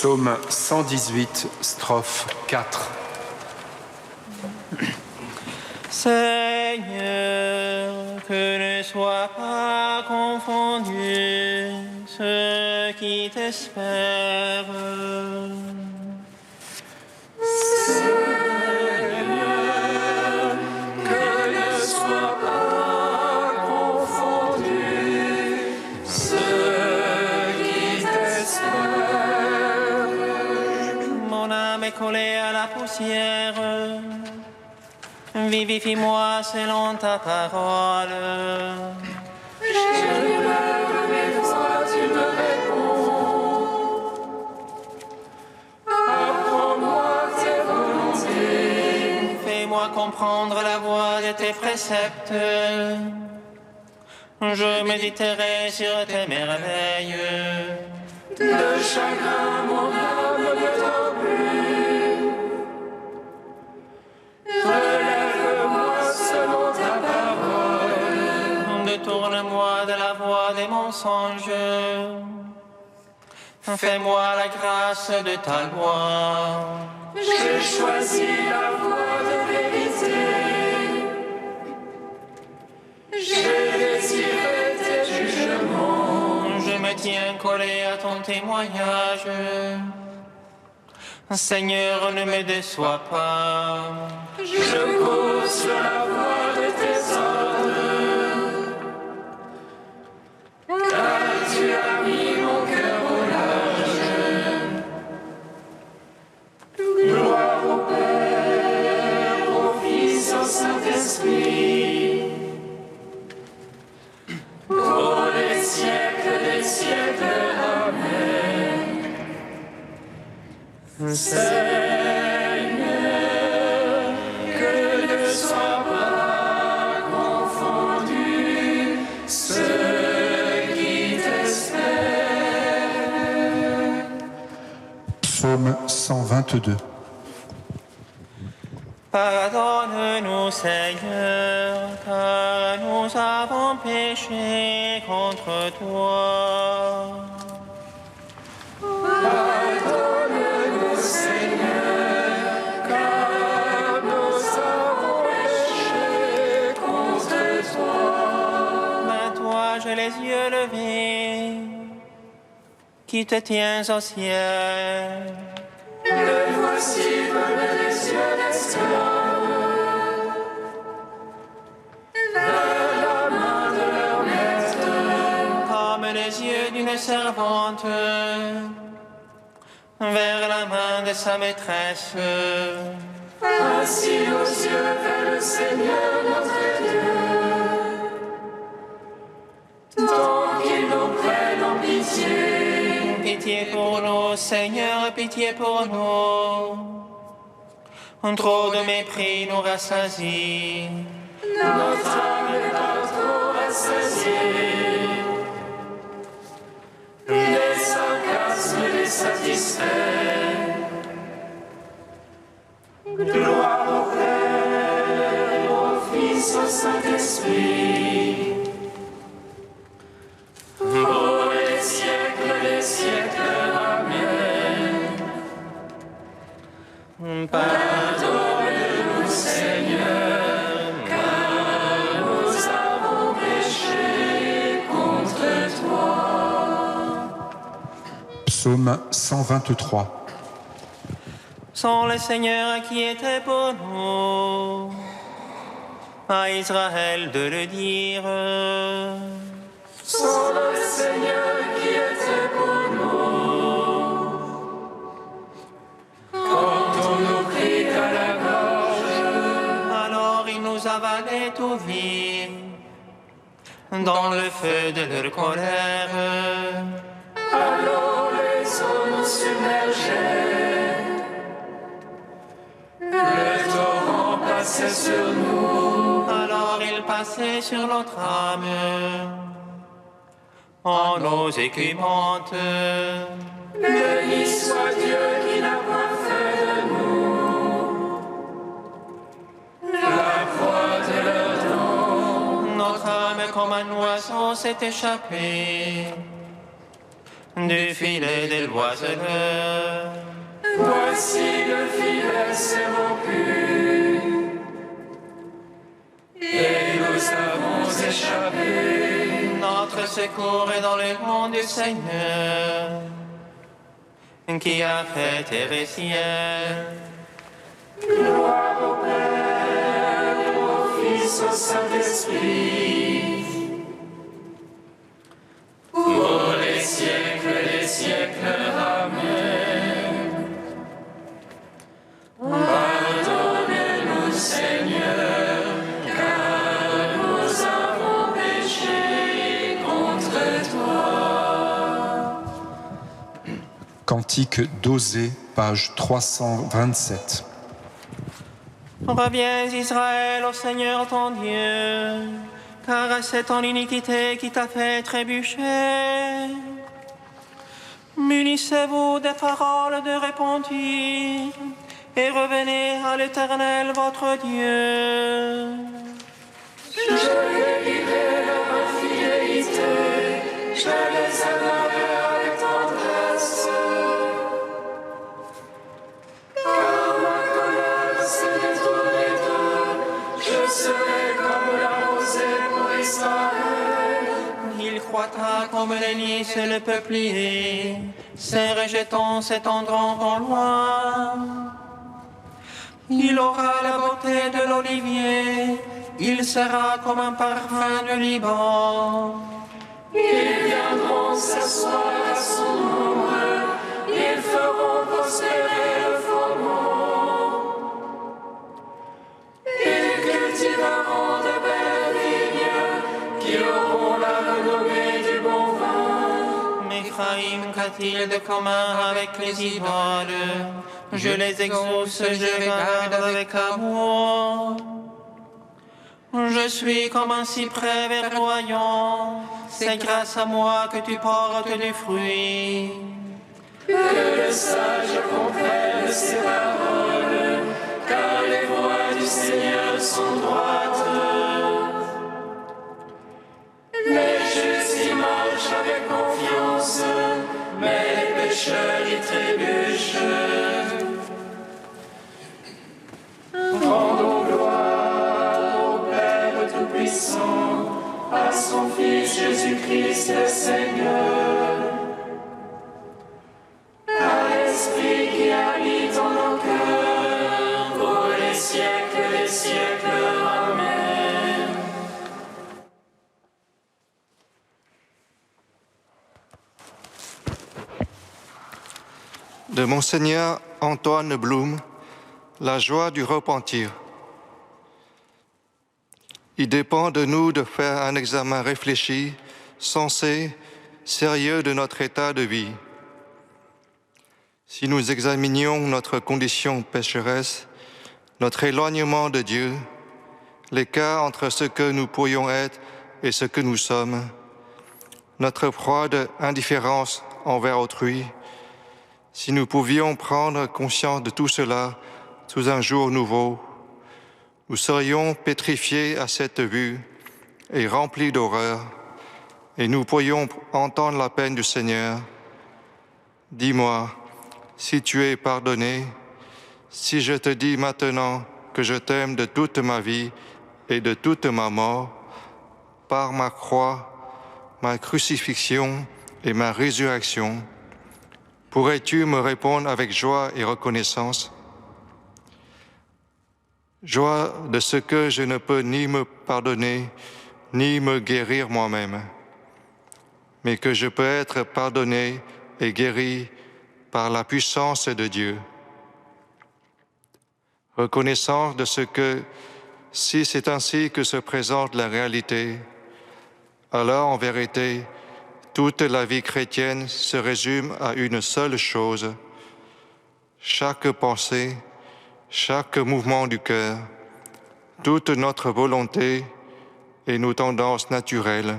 Psaume 118, strophe 4. Seigneur, que ne soient pas confondus ceux qui t'espèrent. Collé à la poussière, vivifie-moi selon ta parole. J'ai l'humeur de mes voix, tu me réponds. Apprends-moi tes volontés. Fais-moi comprendre la voie de tes préceptes. Je méditerai sur tes merveilles. De chagrin, mon âme ne dort plus. Relève-moi selon ta parole. Détourne-moi de la voie des mensonges. Fais-moi la grâce de ta loi. J'ai choisi la voie de vérité. J'ai désiré tes jugements. Je me tiens collé à ton témoignage. Seigneur, ne me déçois pas. Je cours sur la voie de tes ordres. Car tu as mis mon cœur au large. Gloire au Père, au Fils, au Saint-Esprit. Pour les siècles des siècles. Amen. Seigneur, que ne soient pas confondus ceux qui t'espèrent. Psaume 122. Pardonne-nous, Seigneur, car nous avons péché contre toi. Pardonne-nous, Seigneur, car nous avons péché contre toi. Mais toi, j'ai les yeux levés, qui te tiens au ciel. Me voici comme les yeux d'esclaves vers la main de leur maître. Comme les yeux d'une servante vers la main de sa maîtresse. Ainsi nos yeux vers le Seigneur notre Dieu, tant qu'il nous prenne en pitié. Pitié pour nous, Seigneur, pitié pour nous. Trop de mépris nous rassasie. Notre âme est pas trop rassasiée. Les sarcasmes les satisfait. Gloire au Père, au Fils, au Saint-Esprit. Pour les siècles, Amen. Pardonne-nous, Seigneur, car nous avons péché contre toi. Psaume 123. Sans le Seigneur qui était pour nous, à Israël de le dire. Sans le Seigneur qui était pour nous, quand on nous prit à la gorge, Alors il nous avalait tout vif dans le feu de leur colère. alors les eaux nous submergeaient. Le torrent passait sur nous, Alors il passait sur notre âme en eaux écumantes. béni soit Dieu qui n'a point fait de nous la proie de leur don. Notre âme comme un oiseau s'est échappée du filet de l'oiseleur. Voici le filet s'est rompu, et nous avons échappé. Notre secours est dans le nom du Seigneur, qui a fait terre et ciel. Gloire au Père, au Fils, au Saint-Esprit. Pour les siècles, Amen. Pardonne-nous, Seigneur, car nous avons péché contre toi. Cantique d'Osée, page 327. Reviens Israël au Seigneur ton Dieu, car c'est ton iniquité qui t'a fait trébucher. Munissez-vous des paroles de repentir et revenez à l'Éternel votre Dieu. Je guérirai leur infidélité, je les aimerai avec tendresse. Car ma colère s'est détournée d'eux, je serai comme la rosée pour Israël. Il croîtra comme le lys et le peuplier, ses rejetons s'étendront en loin. Il aura la beauté de l'olivier, il sera comme un parfum du Liban. Ils viendront s'asseoir à son ombre, ils feront prospérer le faubourg. Ils cultiveront de belles vignes, qui auront la renommée du bon vin. Éphraïm qu'a-t-il de commun avec les idoles? Je les exauce, je les garde avec amour. Je suis comme un cyprès verdoyant, c'est grâce à moi que tu portes du fruit. Que les sages comprennent ces paroles, car les voies son Fils Jésus-Christ le Seigneur, par l'Esprit qui habite en nos cœurs, pour les siècles des siècles. Amen. De Monseigneur Antoine Blum, la joie du repentir. Il dépend de nous de faire un examen réfléchi, sensé, sérieux de notre état de vie. Si nous examinions notre condition pécheresse, notre éloignement de Dieu, l'écart entre ce que nous pourrions être et ce que nous sommes, notre froide indifférence envers autrui, si nous pouvions prendre conscience de tout cela sous un jour nouveau, nous serions pétrifiés à cette vue et remplis d'horreur, et nous pourrions entendre la peine du Seigneur. Dis-moi, si tu es pardonné, si je te dis maintenant que je t'aime de toute ma vie et de toute ma mort, par ma croix, ma crucifixion et ma résurrection, pourrais-tu me répondre avec joie et reconnaissance? Joie de ce que je ne peux ni me pardonner, ni me guérir moi-même, mais que je peux être pardonné et guéri par la puissance de Dieu. Reconnaissance de ce que, si c'est ainsi que se présente la réalité, alors en vérité, toute la vie chrétienne se résume à une seule chose. Chaque pensée, chaque mouvement du cœur, toute notre volonté et nos tendances naturelles,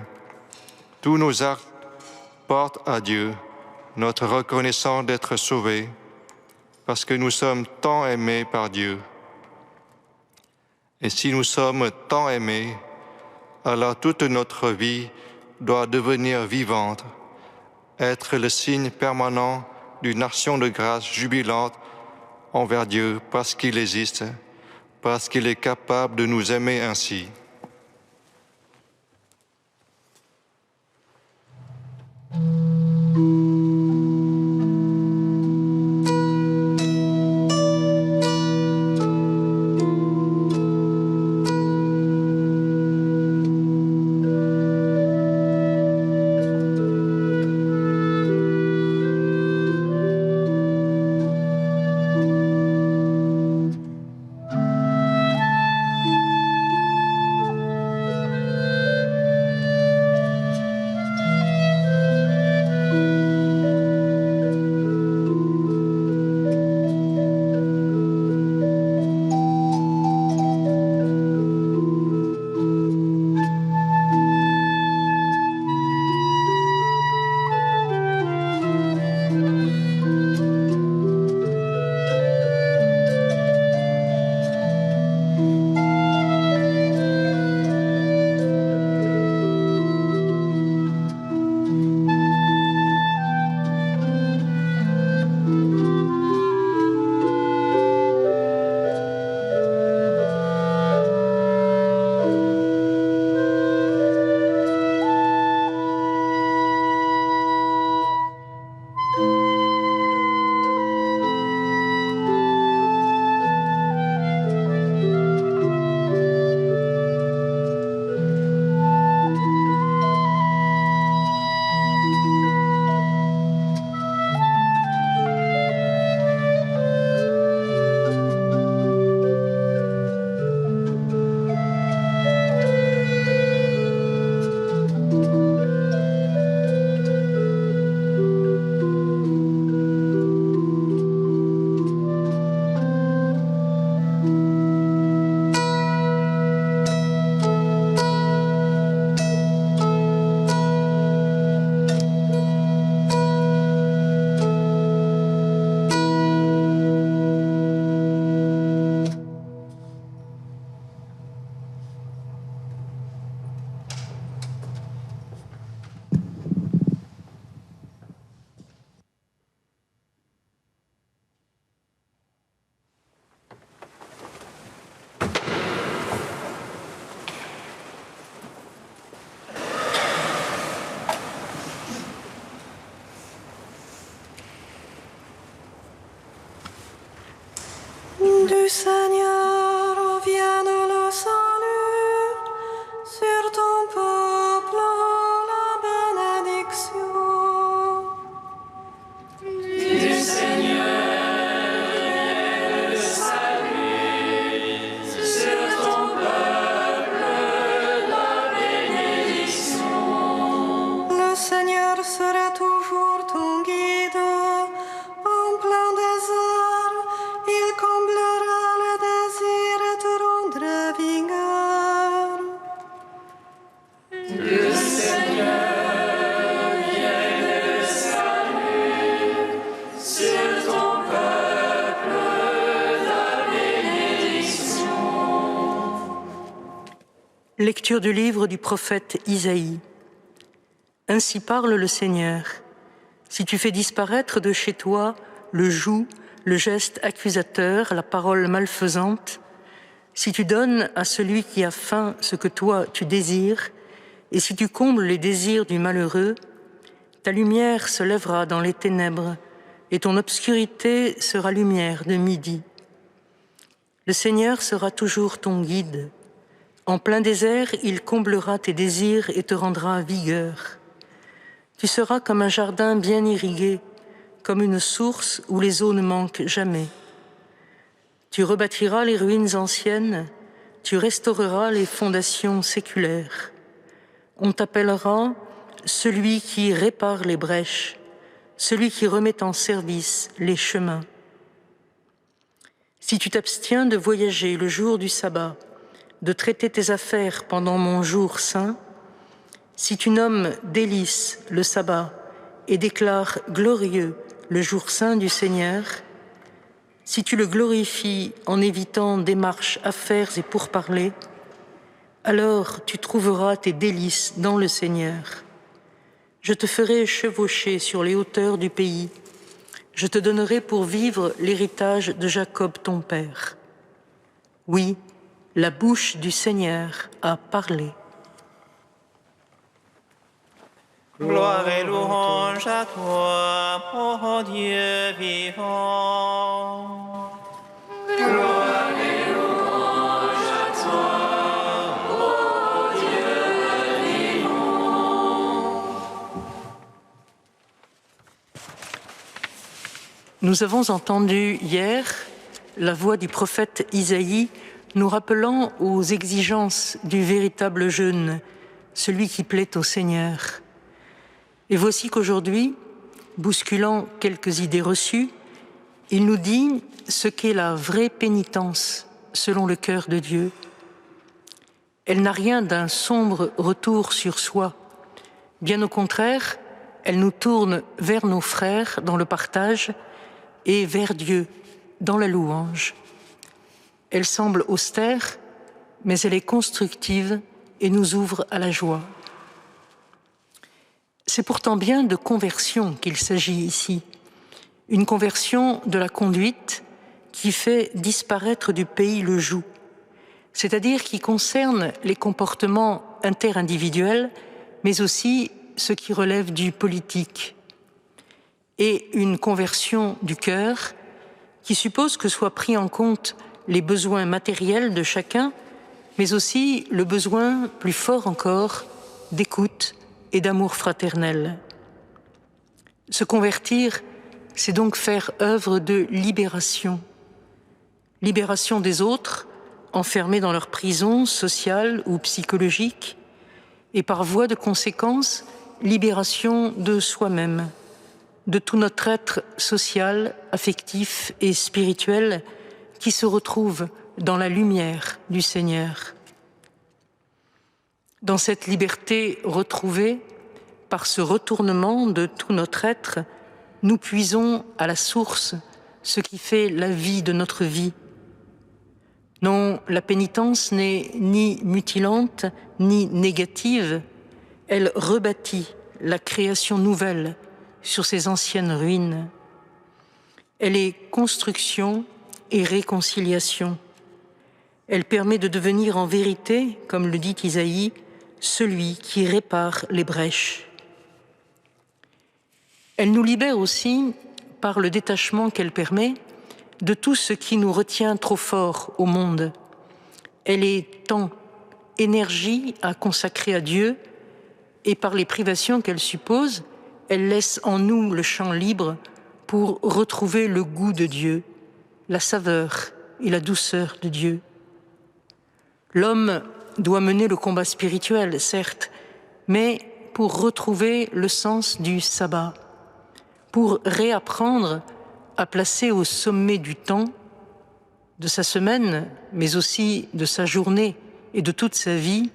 tous nos actes portent à Dieu notre reconnaissance d'être sauvés, parce que nous sommes tant aimés par Dieu. Et si nous sommes tant aimés, alors toute notre vie doit devenir vivante, être le signe permanent d'une action de grâce jubilante envers Dieu parce qu'il existe, parce qu'il est capable de nous aimer ainsi. du Seigneur vienne le salut, sur ton peuple la bénédiction. Du Seigneur vienne le salut, sur ton peuple la bénédiction. Le Seigneur sera toujours ton guide, en plein désert, il comblera le désir et te rendra vigueur. Du Seigneur vienne le salut, sur ton peuple la bénédiction. Lecture du livre du prophète Isaïe. Ainsi parle le Seigneur. Si tu fais disparaître de chez toi le joug, le geste accusateur, la parole malfaisante, si tu donnes à celui qui a faim ce que toi tu désires, et si tu combles les désirs du malheureux, ta lumière se lèvera dans les ténèbres, et ton obscurité sera lumière de midi. Le Seigneur sera toujours ton guide. En plein désert, il comblera tes désirs et te rendra vigueur. Tu seras comme un jardin bien irrigué, comme une source où les eaux ne manquent jamais. Tu rebâtiras les ruines anciennes, tu restaureras les fondations séculaires. On t'appellera celui qui répare les brèches, celui qui remet en service les chemins. Si tu t'abstiens de voyager le jour du sabbat, de traiter tes affaires pendant mon jour saint, si tu nommes délice le sabbat et déclares glorieux le jour saint du Seigneur, si tu le glorifies en évitant démarches, affaires et pourparlers, alors tu trouveras tes délices dans le Seigneur. Je te ferai chevaucher sur les hauteurs du pays. Je te donnerai pour vivre l'héritage de Jacob ton père. Oui, la bouche du Seigneur a parlé. Gloire et louange à toi, ô Dieu vivant. Gloire et louange à toi, ô Dieu vivant. Nous avons entendu hier la voix du prophète Isaïe nous rappelant aux exigences du véritable jeûne, celui qui plaît au Seigneur. Et voici qu'aujourd'hui, bousculant quelques idées reçues, il nous dit ce qu'est la vraie pénitence selon le cœur de Dieu. Elle n'a rien d'un sombre retour sur soi. Bien au contraire, elle nous tourne vers nos frères dans le partage et vers Dieu dans la louange. Elle semble austère, mais elle est constructive et nous ouvre à la joie. C'est pourtant bien de conversion qu'il s'agit ici, une conversion de la conduite qui fait disparaître du pays le joug, c'est-à-dire qui concerne les comportements interindividuels, mais aussi ce qui relève du politique, et une conversion du cœur qui suppose que soient pris en compte les besoins matériels de chacun, mais aussi le besoin, plus fort encore, d'écoute et d'amour fraternel. Se convertir, c'est donc faire œuvre de libération. Libération des autres, enfermés dans leur prison sociale ou psychologique, et par voie de conséquence, libération de soi-même, de tout notre être social, affectif et spirituel qui se retrouve dans la lumière du Seigneur. Dans cette liberté retrouvée, par ce retournement de tout notre être, nous puisons à la source ce qui fait la vie de notre vie. Non, la pénitence n'est ni mutilante, ni négative, elle rebâtit la création nouvelle sur ces anciennes ruines. Elle est construction et réconciliation. Elle permet de devenir en vérité, comme le dit Isaïe, celui qui répare les brèches. Elle nous libère aussi, par le détachement qu'elle permet, de tout ce qui nous retient trop fort au monde. Elle est temps, énergie à consacrer à Dieu, et par les privations qu'elle suppose, elle laisse en nous le champ libre pour retrouver le goût de Dieu, la saveur et la douceur de Dieu. L'homme doit mener le combat spirituel, certes, mais pour retrouver le sens du sabbat, pour réapprendre à placer au sommet du temps, de sa semaine, mais aussi de sa journée et de toute sa vie,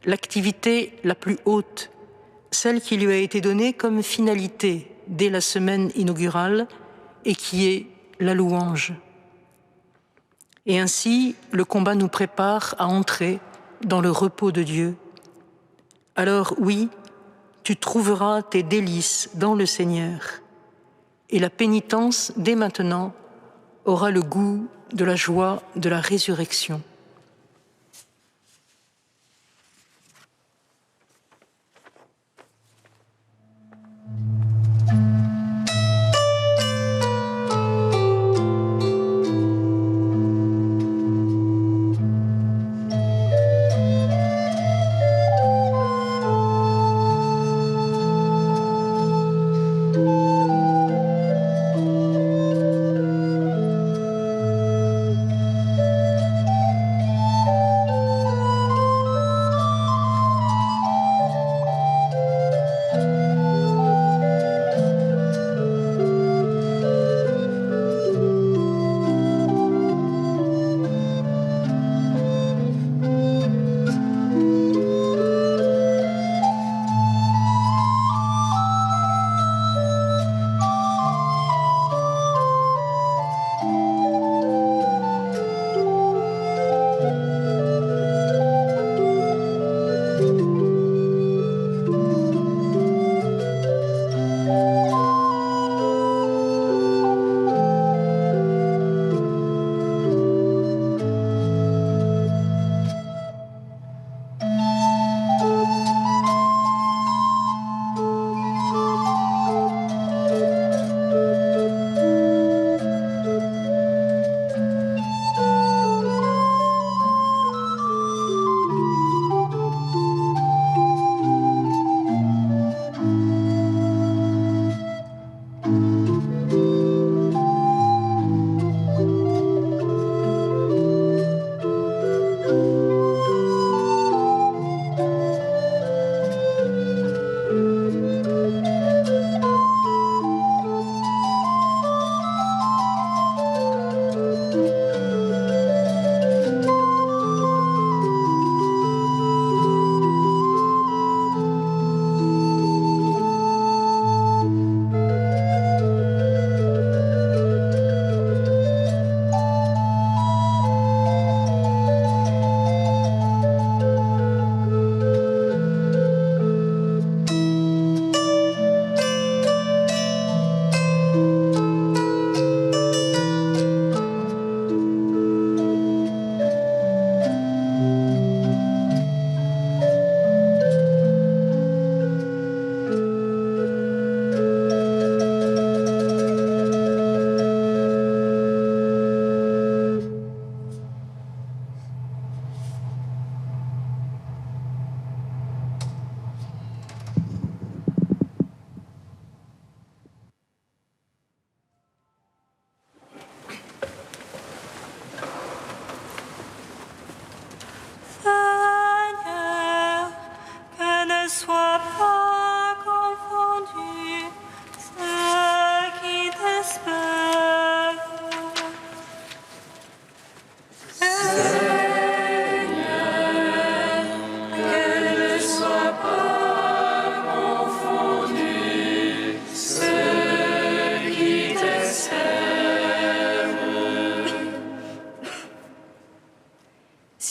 l'activité la plus haute, celle qui lui a été donnée comme finalité dès la semaine inaugurale et qui est la louange. Et ainsi, le combat nous prépare à entrer dans le repos de Dieu. Alors oui, tu trouveras tes délices dans le Seigneur, et la pénitence, dès maintenant, aura le goût de la joie de la résurrection.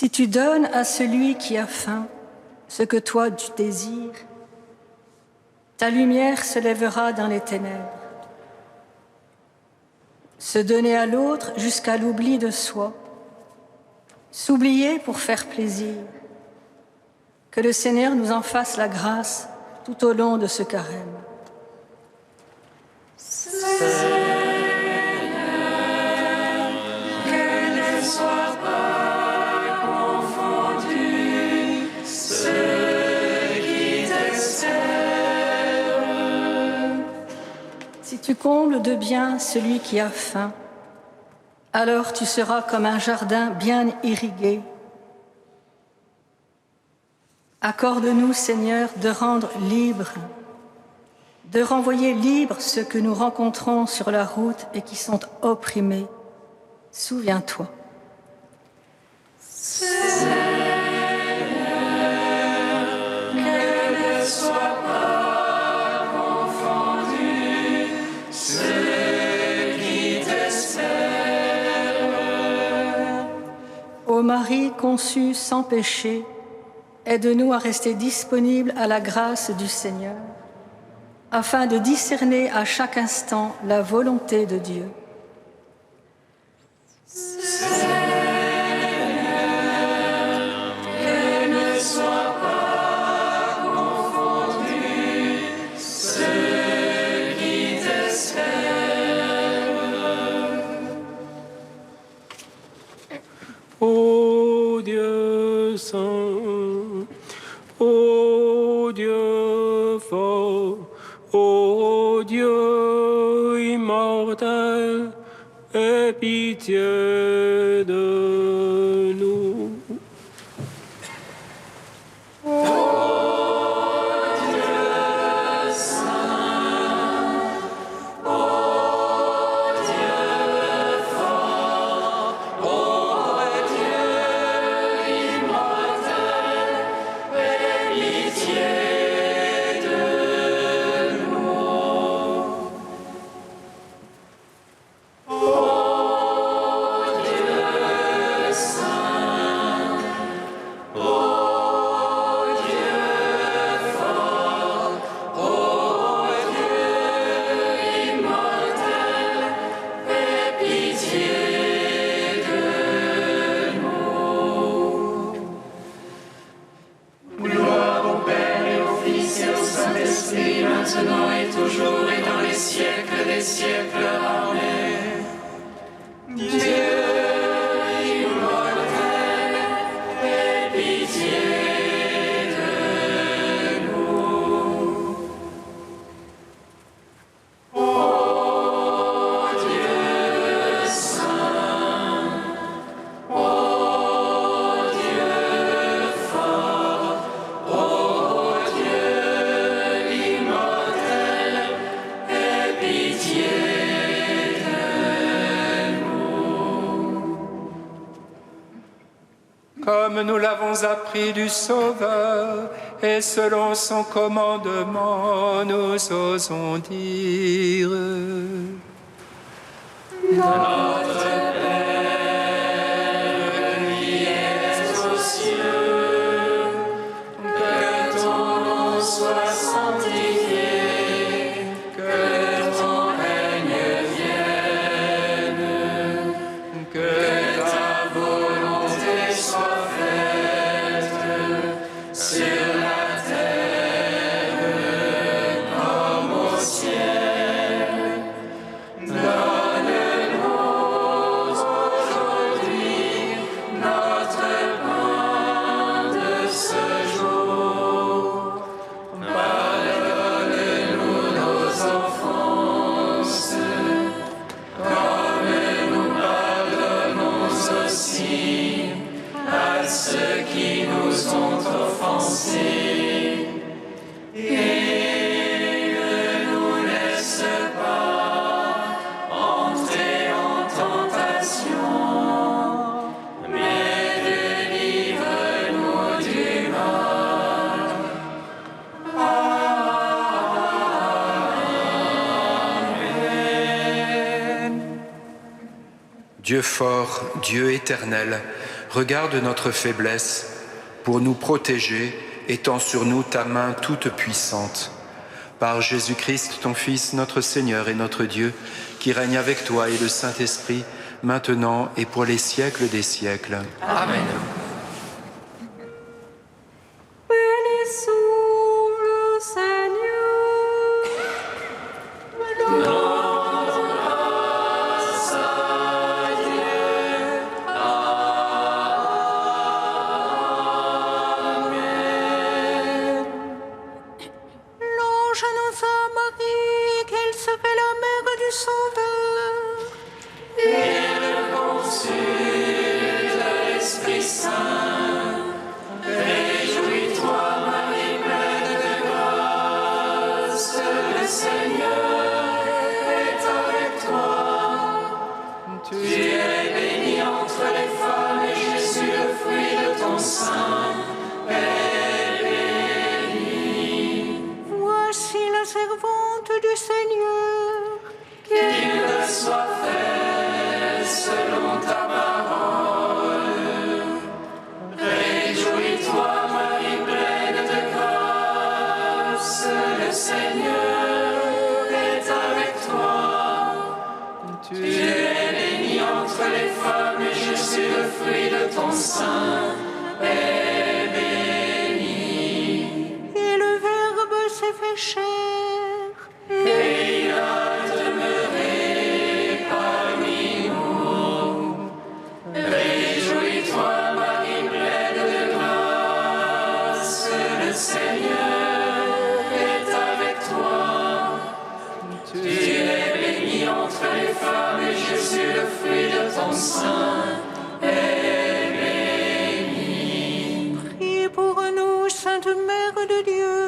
Si tu donnes à celui qui a faim ce que toi tu désires, ta lumière se lèvera dans les ténèbres. Se donner à l'autre jusqu'à l'oubli de soi, s'oublier pour faire plaisir. Que le Seigneur nous en fasse la grâce tout au long de ce carême. Seigneur, tu combles de bien celui qui a faim, alors tu seras comme un jardin bien irrigué. Accorde-nous, Seigneur, de rendre libres, de renvoyer libres ceux que nous rencontrons sur la route et qui sont opprimés. Souviens-toi. Ô Marie conçue sans péché, aide-nous à rester disponibles à la grâce du Seigneur, afin de discerner à chaque instant la volonté de Dieu. Ô Dieu saint, ô Dieu fort, ô Dieu immortel, aie pitié de nous. Comme nous l'avons appris du Sauveur, et selon son commandement, nous osons dire: Notre Père, qui es aux cieux, que ton nom soit sanctifié, que ton règne vienne, que ta volonté soit faite sur la terre comme au ciel. Donne-nous aujourd'hui notre pain de ce jour. Pardonne-nous nos offenses, comme nous pardonnons aussi à ceux qui nous ont offensés. Et ne nous laisse pas entrer en tentation, mais délivre-nous du mal. Amen. Dieu fort, Dieu éternel, regarde notre faiblesse pour nous protéger, étends sur nous ta main toute puissante. Par Jésus-Christ, ton Fils, notre Seigneur et notre Dieu, qui règne avec toi et le Saint-Esprit, maintenant et pour les siècles des siècles. Amen. Bénissons le Seigneur. L'ange annonça à Marie qu'elle serait la mère sein est béni. Et le Verbe s'est fait chair. Et il a demeuré parmi nous. Réjouis-toi, Marie pleine de grâce, le Seigneur est avec toi. Tu es bénie entre les femmes et Jésus, le fruit de ton sein, est béni. Priez pour nous, Sainte Mère de Dieu,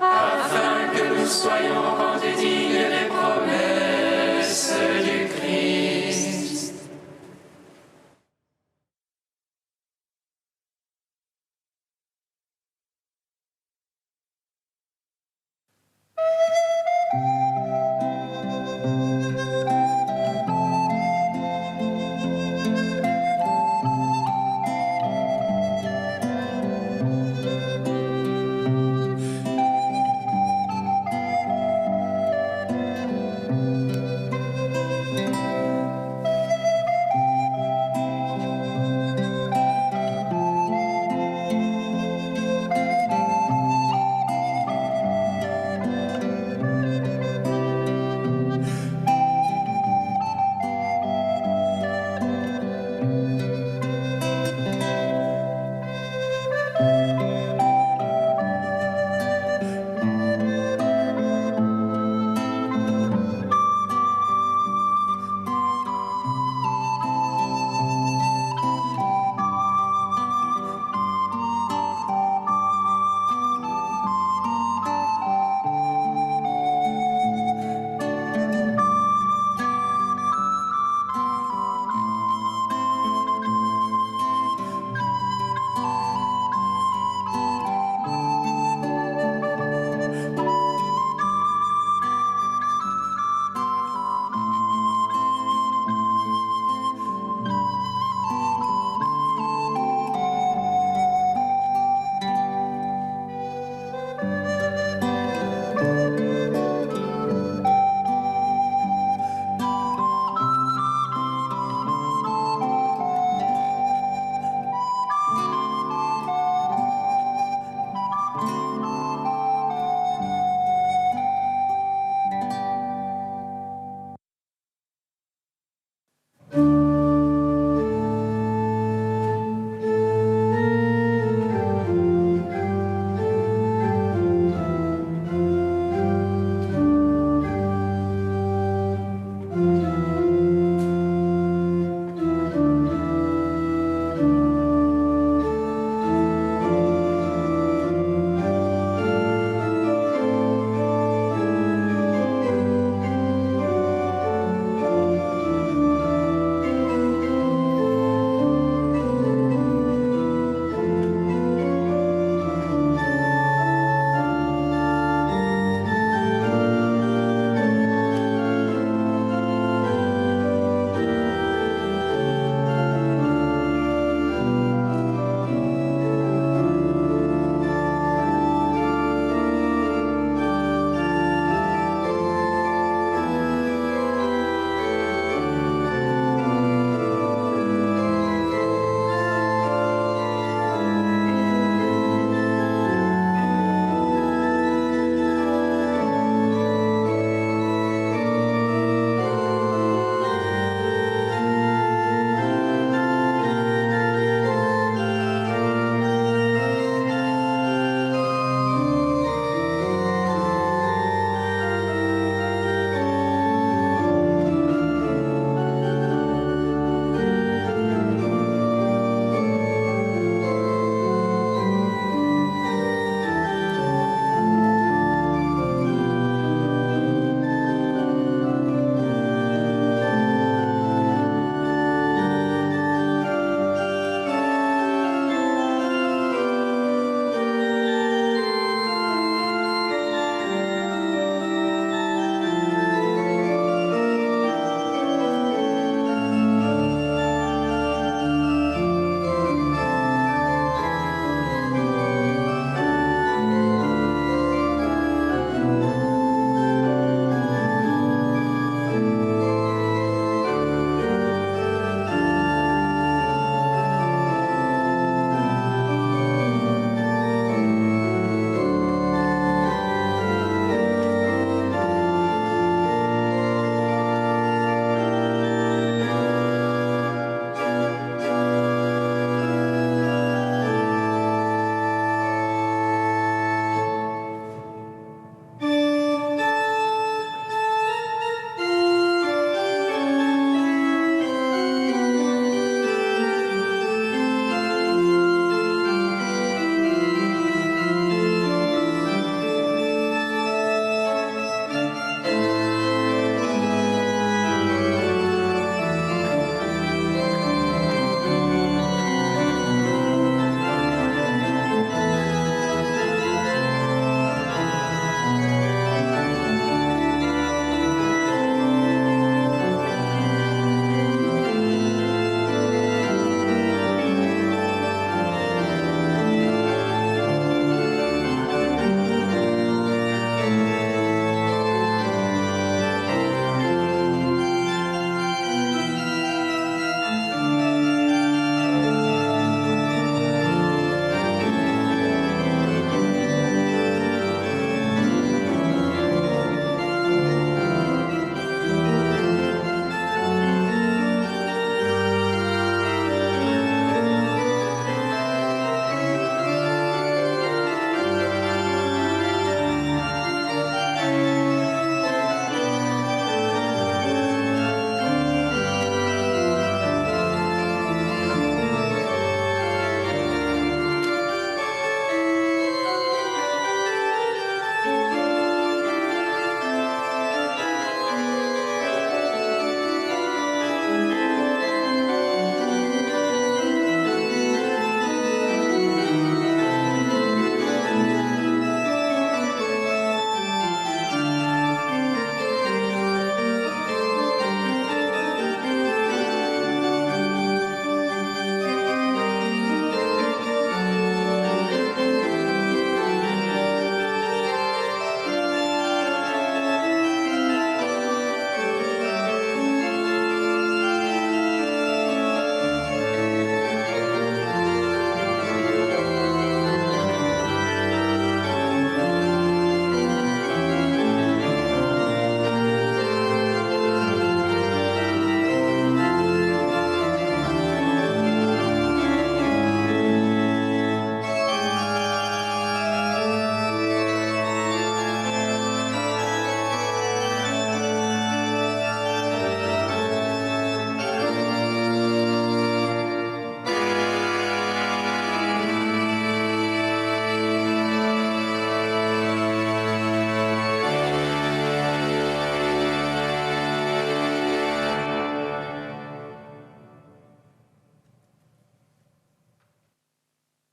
Afin que nous soyons rendus dignes des promesses du Christ.